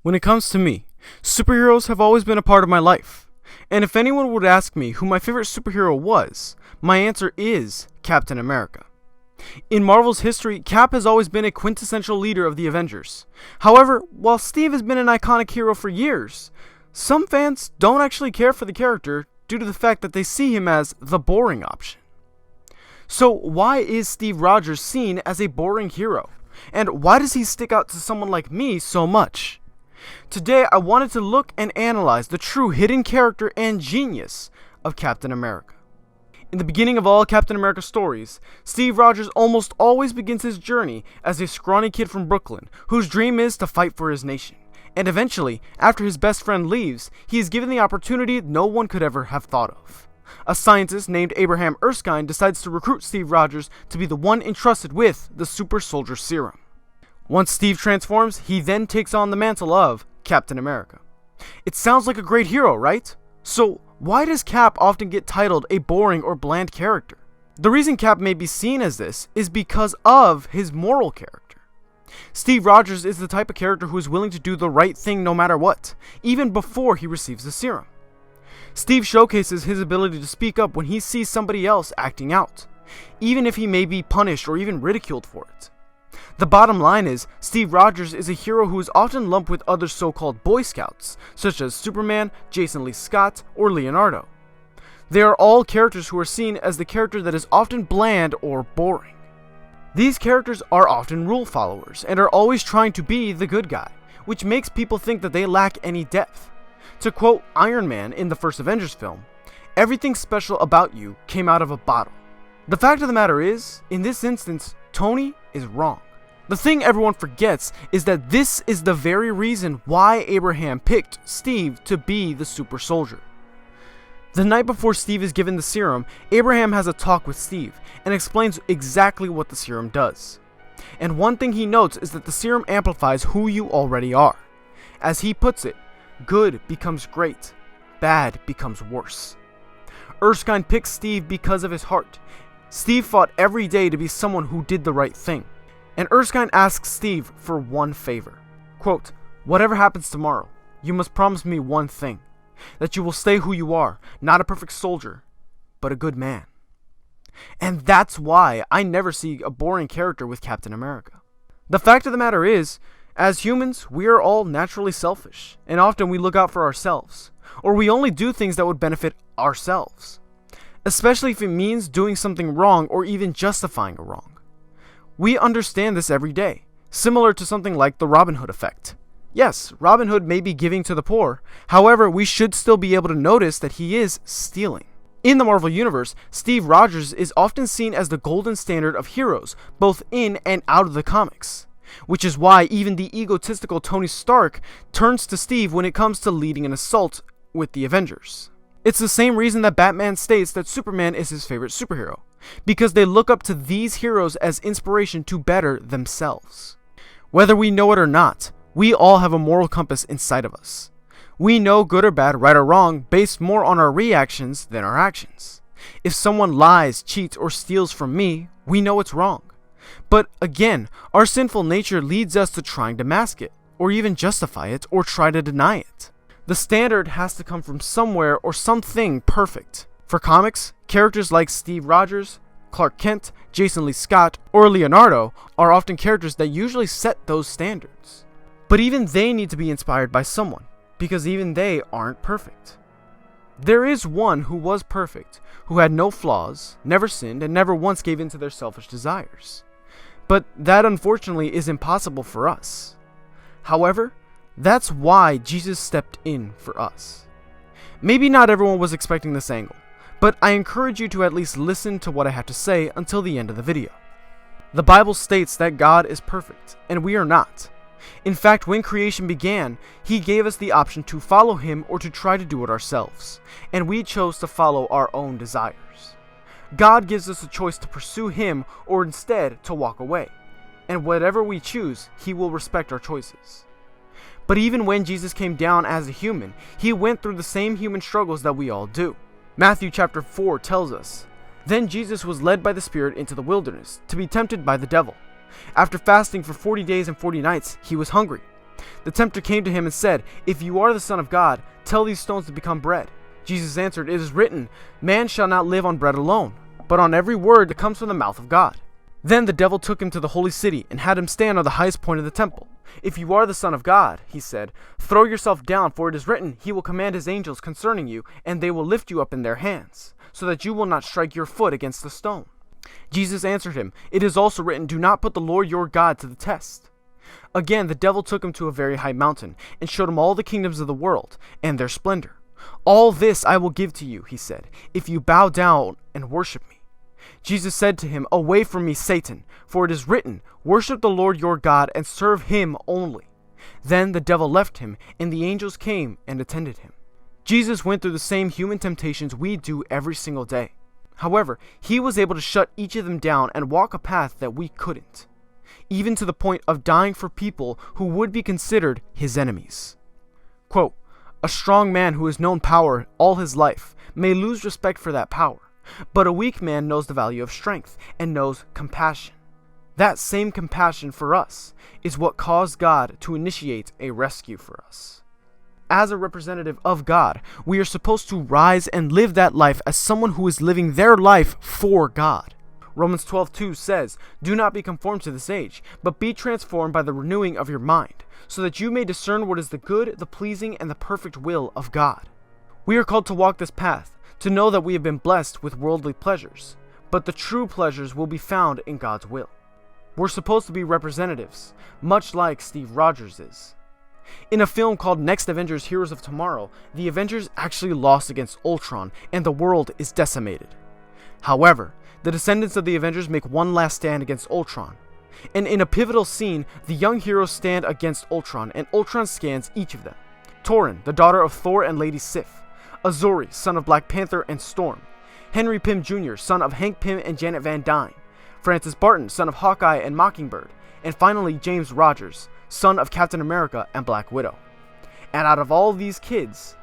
When it comes to me, superheroes have always been a part of my life. And if anyone would ask me who my favorite superhero was, my answer is Captain America. In Marvel's history, Cap has always been a quintessential leader of the Avengers. However, while Steve has been an iconic hero for years, some fans don't actually care for the character due to the fact that they see him as the boring option. So why is Steve Rogers seen as a boring hero? And why does he stick out to someone like me so much? Today I wanted to look and analyze the true hidden character and genius of Captain America. In the beginning of all Captain America stories, Steve Rogers almost always begins his journey as a scrawny kid from Brooklyn whose dream is to fight for his nation. And eventually, after his best friend leaves, he is given the opportunity no one could ever have thought of. A scientist named Abraham Erskine decides to recruit Steve Rogers to be the one entrusted with the super soldier serum. Once Steve transforms, he then takes on the mantle of Captain America. It sounds like a great hero, right? So why does Cap often get titled a boring or bland character? The reason Cap may be seen as this is because of his moral character. Steve Rogers is the type of character who is willing to do the right thing no matter what, even before he receives the serum. Steve showcases his ability to speak up when he sees somebody else acting out, even if he may be punished or even ridiculed for it. The bottom line is, Steve Rogers is a hero who is often lumped with other so-called Boy Scouts, such as Superman, Jason Lee Scott, or Leonardo. They are all characters who are seen as the character that is often bland or boring. These characters are often rule followers, and are always trying to be the good guy, which makes people think that they lack any depth. To quote Iron Man in the first Avengers film, "Everything special about you came out of a bottle." The fact of the matter is, in this instance, Tony is wrong. The thing everyone forgets is that this is the very reason why Abraham picked Steve to be the super soldier. The night before Steve is given the serum, Abraham has a talk with Steve and explains exactly what the serum does. And one thing he notes is that the serum amplifies who you already are. As he puts it, good becomes great, bad becomes worse. Erskine picks Steve because of his heart. Steve fought every day to be someone who did the right thing. And Erskine asks Steve for one favor. Quote, "Whatever happens tomorrow, you must promise me one thing. That you will stay who you are, not a perfect soldier, but a good man." And that's why I never see a boring character with Captain America. The fact of the matter is, as humans, we are all naturally selfish, and often we look out for ourselves, or we only do things that would benefit ourselves, especially if it means doing something wrong or even justifying a wrong. We understand this every day, similar to something like the Robin Hood effect. Yes, Robin Hood may be giving to the poor, however, we should still be able to notice that he is stealing. In the Marvel Universe, Steve Rogers is often seen as the golden standard of heroes, both in and out of the comics, which is why even the egotistical Tony Stark turns to Steve when it comes to leading an assault with the Avengers. It's the same reason that Batman states that Superman is his favorite superhero, because they look up to these heroes as inspiration to better themselves. Whether we know it or not, we all have a moral compass inside of us. We know good or bad, right or wrong, based more on our reactions than our actions. If someone lies, cheats, or steals from me, we know it's wrong. But again, our sinful nature leads us to trying to mask it, or even justify it, or try to deny it. The standard has to come from somewhere or something perfect. For comics, characters like Steve Rogers, Clark Kent, Jason Lee Scott, or Leonardo are often characters that usually set those standards. But even they need to be inspired by someone, because even they aren't perfect. There is one who was perfect, who had no flaws, never sinned, and never once gave in to their selfish desires. But that unfortunately is impossible for us. However, that's why Jesus stepped in for us. Maybe not everyone was expecting this angle, but I encourage you to at least listen to what I have to say until the end of the video. The Bible states that God is perfect, and we are not. In fact, when creation began, He gave us the option to follow Him or to try to do it ourselves, and we chose to follow our own desires. God gives us a choice to pursue Him or instead to walk away, and whatever we choose, He will respect our choices. But even when Jesus came down as a human, He went through the same human struggles that we all do. Matthew chapter 4 tells us, "Then Jesus was led by the Spirit into the wilderness to be tempted by the devil. After fasting for 40 days and 40 nights, he was hungry. The tempter came to him and said, "If you are the Son of God, tell these stones to become bread." Jesus answered, "It is written, man shall not live on bread alone, but on every word that comes from the mouth of God." Then the devil took him to the holy city and had him stand on the highest point of the temple. "If you are the Son of God," he said, "throw yourself down, for it is written, he will command his angels concerning you, and they will lift you up in their hands, so that you will not strike your foot against a stone." Jesus answered him, "It is also written, do not put the Lord your God to the test." Again the devil took him to a very high mountain, and showed him all the kingdoms of the world, and their splendor. "All this I will give to you," he said, "if you bow down and worship me." Jesus said to him, "Away from me, Satan, for it is written, worship the Lord your God and serve him only." Then the devil left him, and the angels came and attended him. Jesus went through the same human temptations we do every single day. However, he was able to shut each of them down and walk a path that we couldn't, even to the point of dying for people who would be considered his enemies. Quote, "A strong man who has known power all his life may lose respect for that power, but a weak man knows the value of strength and knows compassion. That same compassion for us is what caused God to initiate a rescue for us." As a representative of God, we are supposed to rise and live that life as someone who is living their life for God. Romans 12:2 says, "Do not be conformed to this age, but be transformed by the renewing of your mind, so that you may discern what is the good, the pleasing, and the perfect will of God." We are called to walk this path, to know that we have been blessed with worldly pleasures, but the true pleasures will be found in God's will. We're supposed to be representatives, much like Steve Rogers is. In a film called Next Avengers Heroes of Tomorrow, the Avengers actually lost against Ultron, and the world is decimated. However, the descendants of the Avengers make one last stand against Ultron, and in a pivotal scene, the young heroes stand against Ultron, and Ultron scans each of them. Torrin, the daughter of Thor and Lady Sif; Azuri, son of Black Panther and Storm; Henry Pym Jr., son of Hank Pym and Janet Van Dyne; Francis Barton, son of Hawkeye and Mockingbird; and finally James Rogers, son of Captain America and Black Widow. And out of all these kids,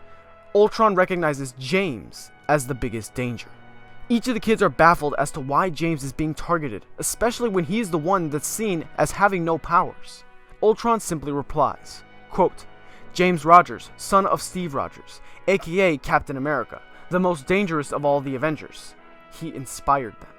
Ultron recognizes James as the biggest danger. Each of the kids are baffled as to why James is being targeted, especially when he is the one that's seen as having no powers. Ultron simply replies, quote, "James Rogers, son of Steve Rogers, aka Captain America, the most dangerous of all the Avengers. He inspired them."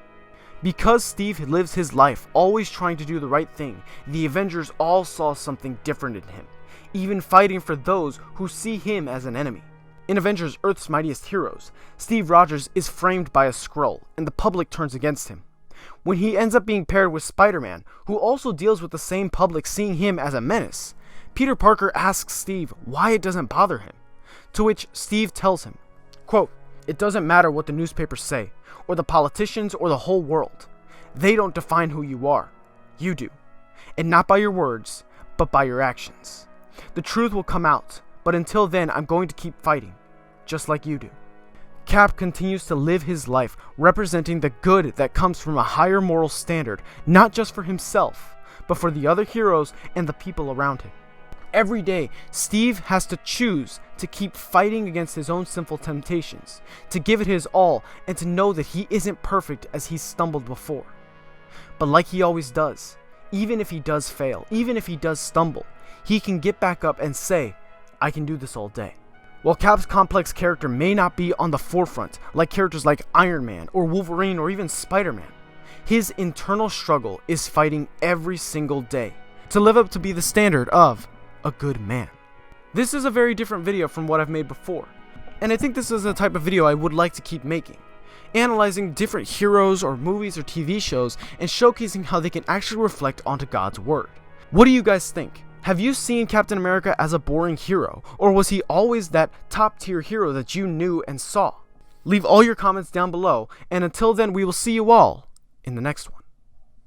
Because Steve lives his life always trying to do the right thing, the Avengers all saw something different in him, even fighting for those who see him as an enemy. In Avengers Earth's Mightiest Heroes, Steve Rogers is framed by a Skrull, and the public turns against him. When he ends up being paired with Spider-Man, who also deals with the same public seeing him as a menace, Peter Parker asks Steve why it doesn't bother him, to which Steve tells him, quote, "It doesn't matter what the newspapers say, or the politicians, or the whole world. They don't define who you are. You do. And not by your words, but by your actions. The truth will come out, but until then I'm going to keep fighting, just like you do." Cap continues to live his life representing the good that comes from a higher moral standard, not just for himself, but for the other heroes and the people around him. Every day, Steve has to choose to keep fighting against his own sinful temptations, to give it his all, and to know that he isn't perfect as he's stumbled before. But like he always does, even if he does fail, even if he does stumble, he can get back up and say, "I can do this all day." While Cap's complex character may not be on the forefront like characters like Iron Man or Wolverine or even Spider-Man, his internal struggle is fighting every single day to live up to be the standard of a good man. This is a very different video from what I've made before, and I think this is the type of video I would like to keep making, analyzing different heroes or movies or TV shows and showcasing how they can actually reflect onto God's word. What do you guys think? Have you seen Captain America as a boring hero, or was he always that top tier hero that you knew and saw? Leave all your comments down below, and until then we will see you all in the next one.